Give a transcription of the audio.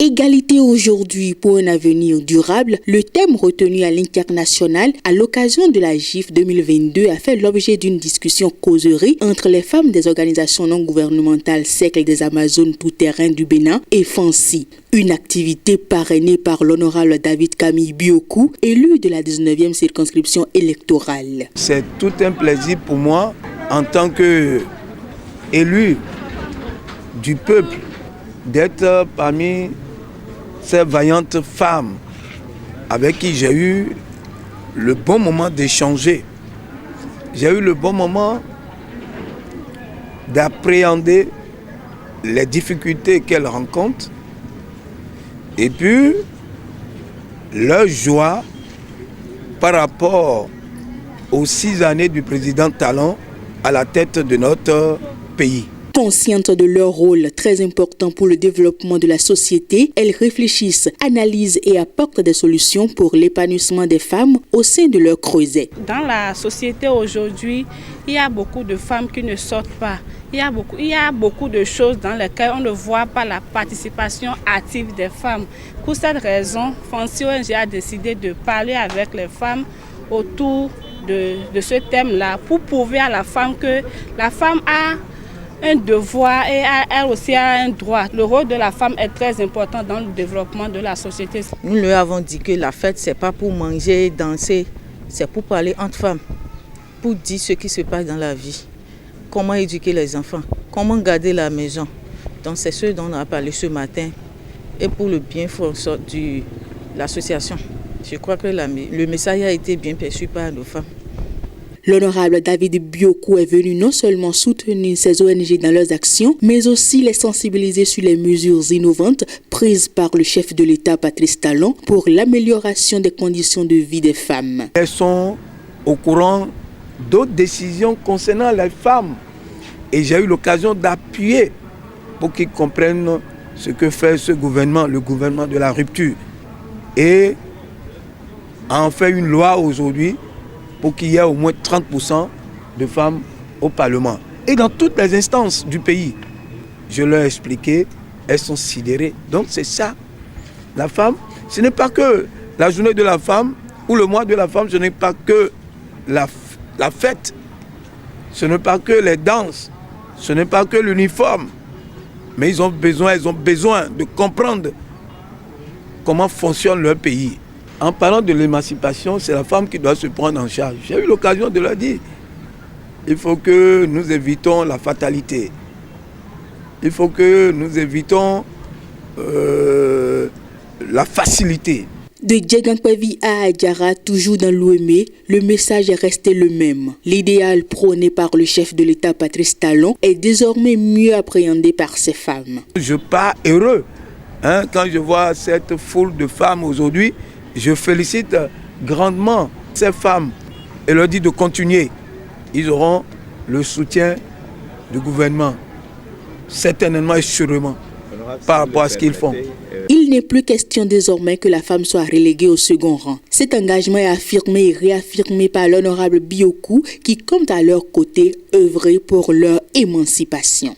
Égalité aujourd'hui pour un avenir durable, le thème retenu à l'international à l'occasion de la GIF 2022 a fait l'objet d'une discussion causerie entre les femmes des organisations non gouvernementales Cercle des Amazones tout-terrain du Bénin et Fancy. Une activité parrainée par l'honorable David Camille Biokou, élu de la 19e circonscription électorale. C'est tout un plaisir pour moi en tant qu'élu du peuple d'être parmi ces vaillantes femmes avec qui j'ai eu le bon moment d'échanger. J'ai eu le bon moment d'appréhender les difficultés qu'elles rencontrent et puis leur joie par rapport aux 6 années du président Talon à la tête de notre pays. Conscientes de leur rôle très important pour le développement de la société, elles réfléchissent, analysent et apportent des solutions pour l'épanouissement des femmes au sein de leur creuset. Dans la société aujourd'hui, il y a beaucoup de femmes qui ne sortent pas. Il y a beaucoup de choses dans lesquelles on ne voit pas la participation active des femmes. Pour cette raison, Fancy ONG a décidé de parler avec les femmes autour de ce thème-là pour prouver à la femme que la femme a un devoir et elle aussi a un droit. Le rôle de la femme est très important dans le développement de la société. Nous leur avons dit que la fête, ce n'est pas pour manger, danser, c'est pour parler entre femmes, pour dire ce qui se passe dans la vie, comment éduquer les enfants, comment garder la maison. Donc c'est ce dont on a parlé ce matin et pour le bien-fond de l'association. Je crois que le message a été bien perçu par nos femmes. L'honorable David Biokou est venu non seulement soutenir ces ONG dans leurs actions, mais aussi les sensibiliser sur les mesures innovantes prises par le chef de l'État Patrice Talon pour l'amélioration des conditions de vie des femmes. Elles sont au courant d'autres décisions concernant les femmes et j'ai eu l'occasion d'appuyer pour qu'ils comprennent ce que fait ce gouvernement, le gouvernement de la rupture, et en fait une loi aujourd'hui pour qu'il y ait au moins 30% de femmes au Parlement. Et dans toutes les instances du pays, je leur ai expliqué, elles sont sidérées. Donc c'est ça. La femme, ce n'est pas que la journée de la femme ou le mois de la femme, ce n'est pas que la fête, ce n'est pas que les danses, ce n'est pas que l'uniforme. Mais elles ont besoin de comprendre comment fonctionne leur pays. En parlant de l'émancipation, c'est la femme qui doit se prendre en charge. J'ai eu l'occasion de leur dire, il faut que nous évitons la fatalité. Il faut que nous évitons la facilité. De Djegankwevi à Adjara, toujours dans l'OME, le message est resté le même. L'idéal prôné par le chef de l'État Patrice Talon est désormais mieux appréhendé par ces femmes. Je pars heureux quand je vois cette foule de femmes aujourd'hui. Je félicite grandement ces femmes et leur dis de continuer. Ils auront le soutien du gouvernement, certainement et sûrement, par rapport à ce qu'ils font. Il n'est plus question désormais que la femme soit reléguée au second rang. Cet engagement est affirmé et réaffirmé par l'honorable Biokou qui compte à leur côté œuvrer pour leur émancipation.